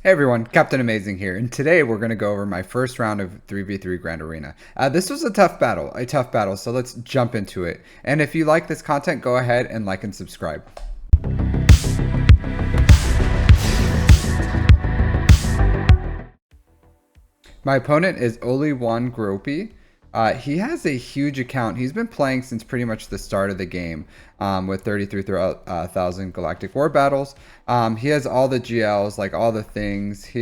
Hey everyone, Captain Amazing here, and today we're going to go over my first round of 3v3 Grand Arena. This was a tough battle, so let's jump into it. And if you like this content, go ahead and like and subscribe. My opponent is Oli Wan Gropi. He has a huge account. He's been playing since pretty much the start of the game with 33,000 Galactic War battles. He has all the GLs, like all the things. He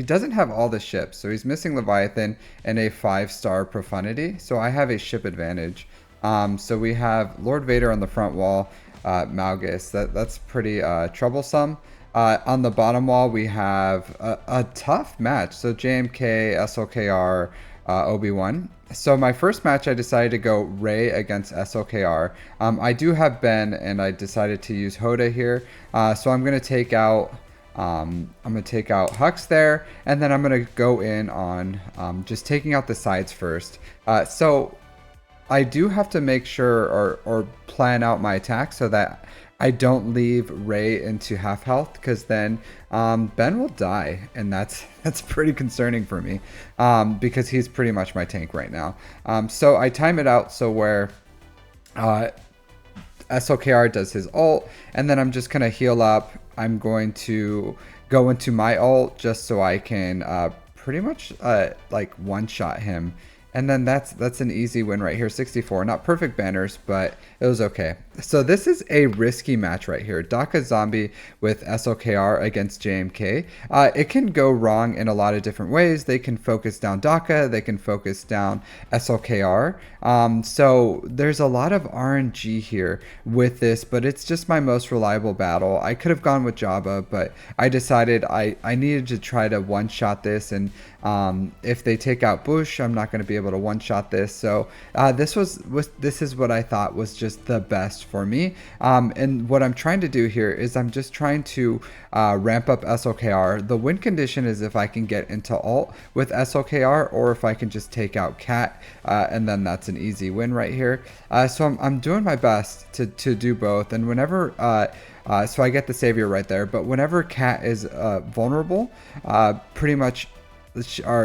doesn't have all the ships, so he's missing Leviathan and a 5-star Profundity. So I have a ship advantage. So we have Lord Vader on the front wall, Malgus. That's pretty troublesome. On the bottom wall, we have a tough match. So JMK, SLKR, Obi-Wan. So my first match, I decided to go Rey against SLKR. I do have Ben, and I decided to use Hoda here. So I'm gonna take out Hux there, and then I'm gonna go in on just taking out the sides first. So I do have to make sure or plan out my attack so that I don't leave Rey into half health, because then Ben will die, and that's pretty concerning for me, because he's pretty much my tank right now. So I time it out so where SLKR does his ult, and then I'm just gonna heal up. I'm going to go into my ult just so I can pretty much like one-shot him. And then that's an easy win right here, 64. Not perfect banners, but it was okay. So this is a risky match right here. Daka Zombie with SLKR against JMK. It can go wrong in a lot of different ways. They can focus down Daka. They can focus down SLKR. So there's a lot of RNG here with this, but it's just my most reliable battle. I could have gone with Jabba, but I decided I needed to try to one-shot this. And if they take out Bush, I'm not going to be able to one-shot this. So this is what I thought was just the best for me. And what I'm trying to do here is I'm just trying to ramp up SLKR. The win condition is if I can get into ult with SLKR, or if I can just take out Cat, and then that's an easy win right here. So I'm doing my best to do both. And whenever so I get the savior right there, but whenever Cat is vulnerable, pretty much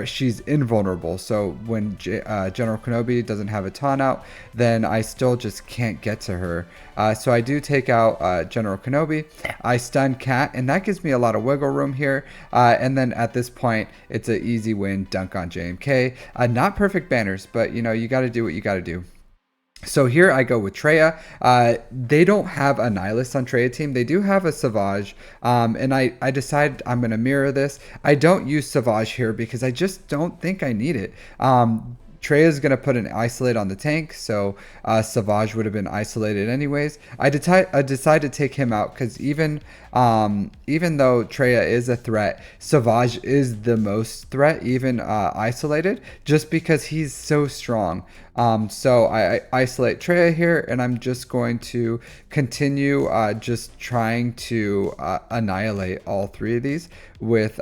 she's invulnerable. So when General Kenobi doesn't have a taunt out, then I still just can't get to her. So I do take out General Kenobi. I stun Cat, and that gives me a lot of wiggle room here. And then at this point, it's an easy win, dunk on JMK. Not perfect banners, but you know, you got to do what you got to do. So here I go with Traya. They don't have a Nihilist on Traya team. They do have a Savage. And I decided I'm going to mirror this. I don't use Savage here because I just don't think I need it. Traya is going to put an isolate on the tank, so Savage would have been isolated anyways. I decided to take him out because even though Traya is a threat, Savage is the most threat, even isolated, just because he's so strong. So I isolate Traya here, and I'm just going to continue just trying to annihilate all three of these with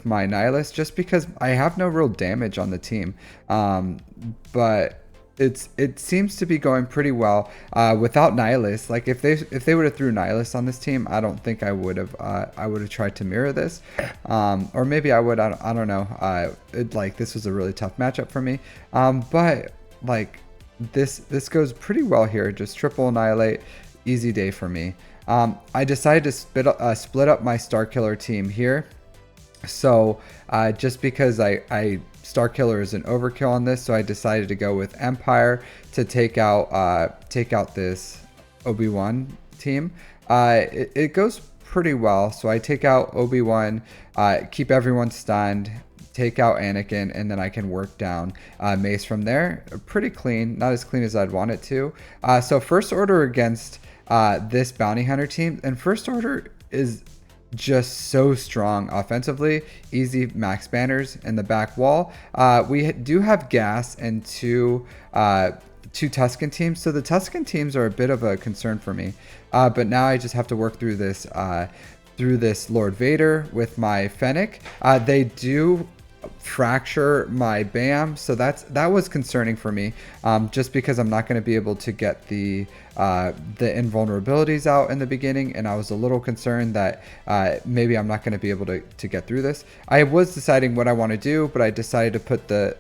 my Nihilist, just because I have no real damage on the team. But it seems to be going pretty well without Nihilist. Like if they would have threw Nihilist on this team, I don't think I would have tried to mirror this, or maybe I would. I don't know. Like this was a really tough matchup for me, but like this goes pretty well here. Just triple annihilate, easy day for me. I decided to split up my Star Killer team here. So just because I Star Killer is an overkill on this, so I decided to go with Empire to take out this Obi-Wan team. It goes pretty well. So I take out Obi-Wan, keep everyone stunned, take out Anakin, and then I can work down Mace from there. Pretty clean, not as clean as I'd want it to. So first order against this bounty hunter team, and first order is just so strong offensively. Easy max banners in the back wall. We do have gas and two Tusken teams, so the Tusken teams are a bit of a concern for me, but now I just have to work through this Lord Vader with my Fennec. They do fracture my BAM, so that was concerning for me, just because I'm not going to be able to get the invulnerabilities out in the beginning, and I was a little concerned that maybe I'm not going to be able to get through this. I was deciding what I want to do, but I decided to put the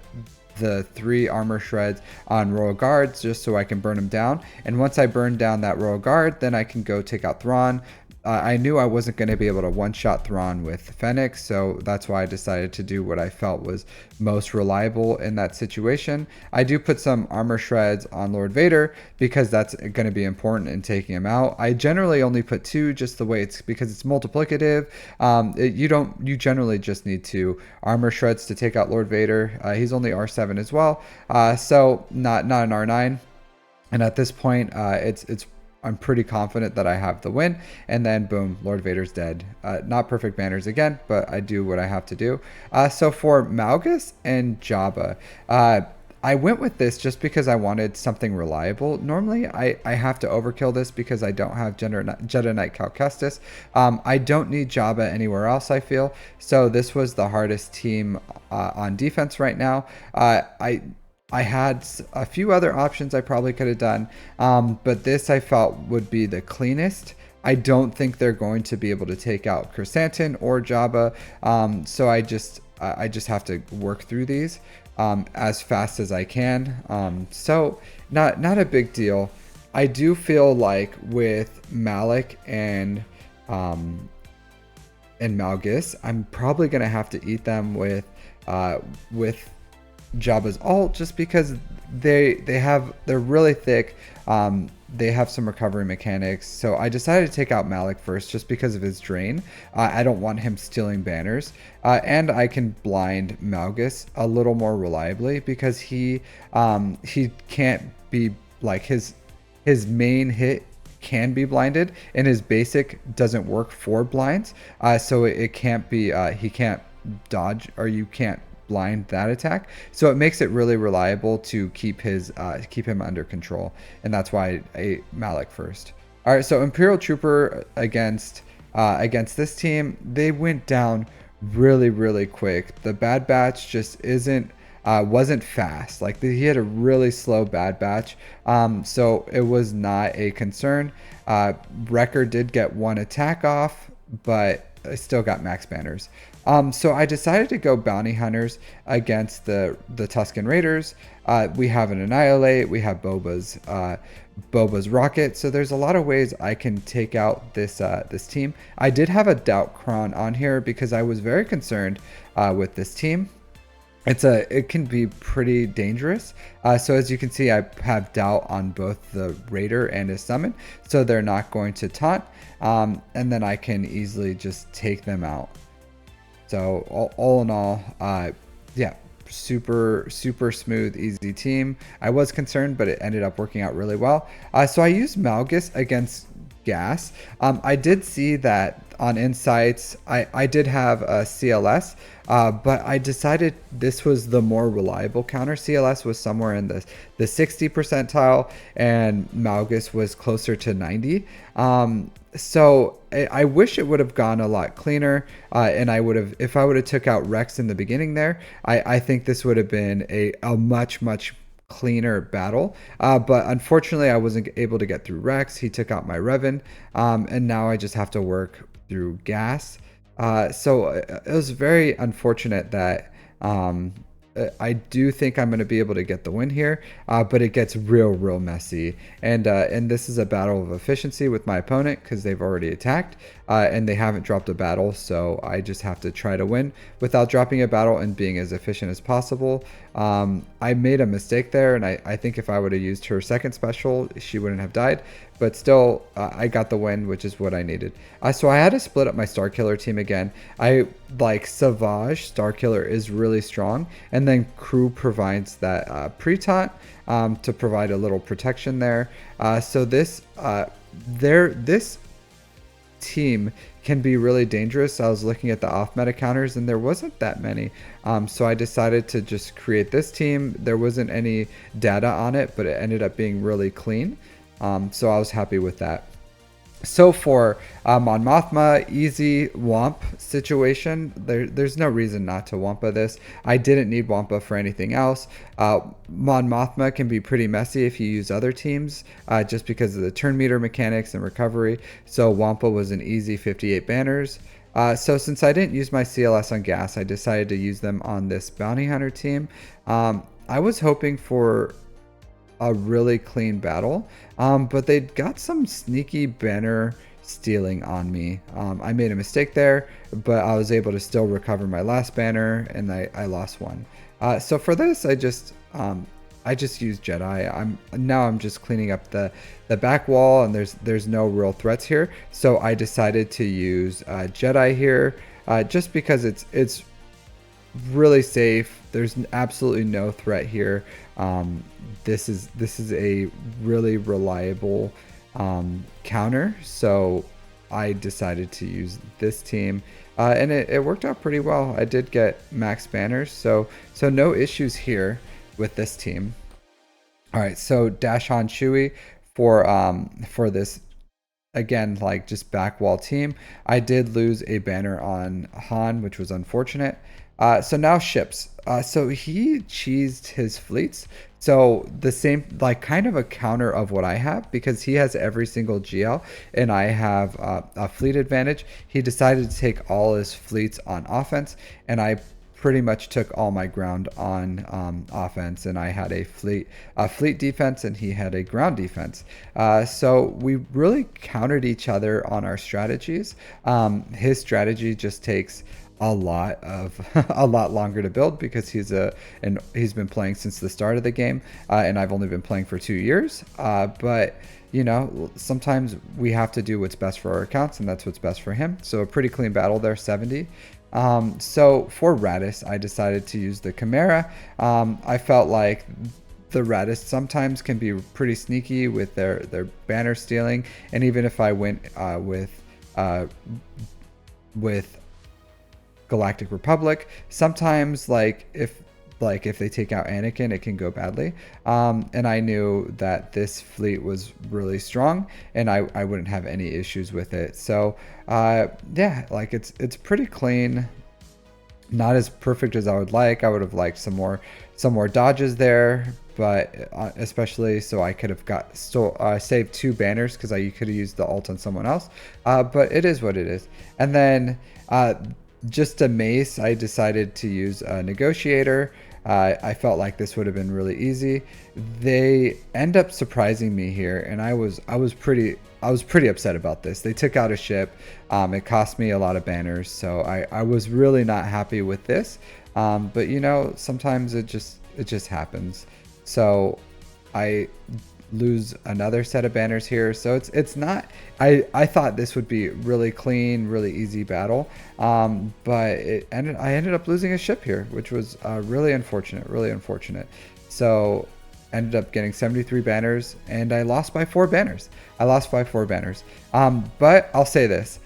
3 armor shreds on royal guards just so I can burn them down, and once I burn down that royal guard, then I can go take out Thrawn. I knew I wasn't going to be able to one-shot Thrawn with Fennec, so that's why I decided to do what I felt was most reliable in that situation. I do put some armor shreds on Lord Vader because that's going to be important in taking him out. I generally only put 2 just the way it's, because it's multiplicative. You generally just need 2 armor shreds to take out Lord Vader. He's only R7 as well, so not an R9. And at this point, I'm pretty confident that I have the win, and then boom, Lord Vader's dead. Not perfect banners again, but I do what I have to do. So for Malgus and Jabba, I went with this just because I wanted something reliable. Normally, I have to overkill this because I don't have Jedi Knight Cal Kestis. I don't need Jabba anywhere else, I feel. So this was the hardest team on defense right now. I had a few other options I probably could have done, but this I felt would be the cleanest. I don't think they're going to be able to take out Chrysanthemum or Jabba, so I just have to work through these as fast as I can. So not a big deal. I do feel like with Malik and Malgus, I'm probably gonna have to eat them with Jabba's ult, just because they're really thick. They have some recovery mechanics, so I decided to take out Malik first just because of his drain. I don't want him stealing banners, and I can blind Malgus a little more reliably because he can't be like his main hit can be blinded, and his basic doesn't work for blinds, so it can't be he can't dodge, or you can't blind that attack, so it makes it really reliable to keep him under control, and that's why I ate Malik first. All right, so Imperial Trooper against this team, they went down really quick. The Bad Batch just wasn't fast. Like, he had a really slow Bad Batch, so it was not a concern. Wrecker did get 1 attack off, but I still got max banners. So I decided to go Bounty Hunters against the Tusken Raiders. We have an Annihilate, we have Boba's Rocket, so there's a lot of ways I can take out this team. I did have a Doubt Cron on here because I was very concerned with this team. It can be pretty dangerous. So as you can see, I have Doubt on both the Raider and his summon, so they're not going to taunt, and then I can easily just take them out. So all in all, yeah, super smooth, easy team. I was concerned, but it ended up working out really well. So I used Malgus against Gas. I did see that on Insights, I did have a CLS, but I decided this was the more reliable counter. CLS was somewhere in the 60 percentile, and Malgus was closer to 90. So I wish it would have gone a lot cleaner, and if I would have took out Rex in the beginning there, I think this would have been a much cleaner battle, but unfortunately I wasn't able to get through Rex. He took out my Revan, and now I just have to work through Gas. So it was very unfortunate that I do think I'm going to be able to get the win here, but it gets real messy, and this is a battle of efficiency with my opponent because they've already attacked, and they haven't dropped a battle, so I just have to try to win without dropping a battle and being as efficient as possible. I made a mistake there, and I think if I would have used her second special, she wouldn't have died, but still, I got the win, which is what I needed. So I had to split up my Starkiller team again. I like Savage. Starkiller is really strong, and then Crew provides that pre-taunt to provide a little protection there. So this team can be really dangerous. I was looking at the off meta counters, and there wasn't that many. So I decided to just create this team. There wasn't any data on it, but it ended up being really clean. So I was happy with that. So for Mon Mothma, easy Wamp situation. There's no reason not to Wampa this. I didn't need Wampa for anything else. Mon Mothma can be pretty messy if you use other teams, just because of the turn meter mechanics and recovery. So Wampa was an easy 58 banners. So since I didn't use my CLS on gas, I decided to use them on this bounty hunter team. I was hoping for a really clean battle, but they got some sneaky banner stealing on me. I made a mistake there, but I was able to still recover my last banner, and I lost one. So for this, I just used Jedi. I'm just cleaning up the back wall, and there's no real threats here. So I decided to use Jedi here, just because it's really safe. There's absolutely no threat here. This is a really reliable counter, so I decided to use this team, and it worked out pretty well. I did get max banners, so no issues here with this team. All right, so Dash Han Chewie for this, again, like just back wall team. I did lose a banner on Han, which was unfortunate. So now ships. So he cheesed his fleets. So the same, like kind of a counter of what I have, because he has every single GL and I have a fleet advantage. He decided to take all his fleets on offense, and I pretty much took all my ground on offense, and I had a fleet defense and he had a ground defense. So we really countered each other on our strategies. His strategy just takes a lot longer to build, because he's been playing since the start of the game, and I've only been playing for 2 years. But you know, sometimes we have to do what's best for our accounts, and that's what's best for him. So a pretty clean battle there, 70. So for Raddus, I decided to use the Chimaera. I felt like the Raddus sometimes can be pretty sneaky with their banner stealing, and even if I went with Galactic Republic, sometimes if they take out Anakin, it can go badly. And I knew that this fleet was really strong, and I wouldn't have any issues with it. So yeah, like it's pretty clean. Not as perfect as I would like. I would have liked some more dodges there, but especially so I could have saved 2 banners, because I could have used the ult on someone else. But it is what it is. And then just a mace, I decided to use a Negotiator. I felt like this would have been really easy. They end up surprising me here, and I was pretty upset about this. They took out a ship. It cost me a lot of banners, so I was really not happy with this. But you know, sometimes it just happens. So I lose another set of banners here. So it's not, I thought this would be really clean, really easy battle, but I ended up losing a ship here, which was really unfortunate. So ended up getting 73 banners, and I lost by 4 banners. But I'll say this.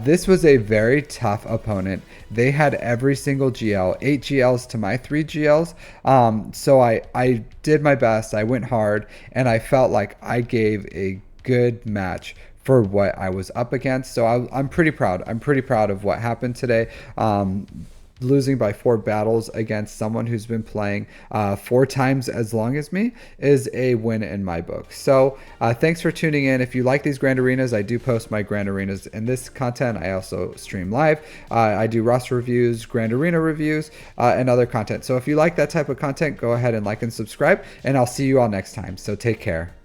This was a very tough opponent. They had every single GL, 8 GLs to my 3 GLs. So I did my best. I went hard, and I felt like I gave a good match for what I was up against. So I'm pretty proud. I'm pretty proud of what happened today. Losing by 4 battles against someone who's been playing 4 times as long as me is a win in my book. So thanks for tuning in. If you like these Grand Arenas, I do post my Grand Arenas in this content. I also stream live. I do roster reviews, Grand Arena reviews, and other content. So if you like that type of content, go ahead and like and subscribe, and I'll see you all next time. So take care.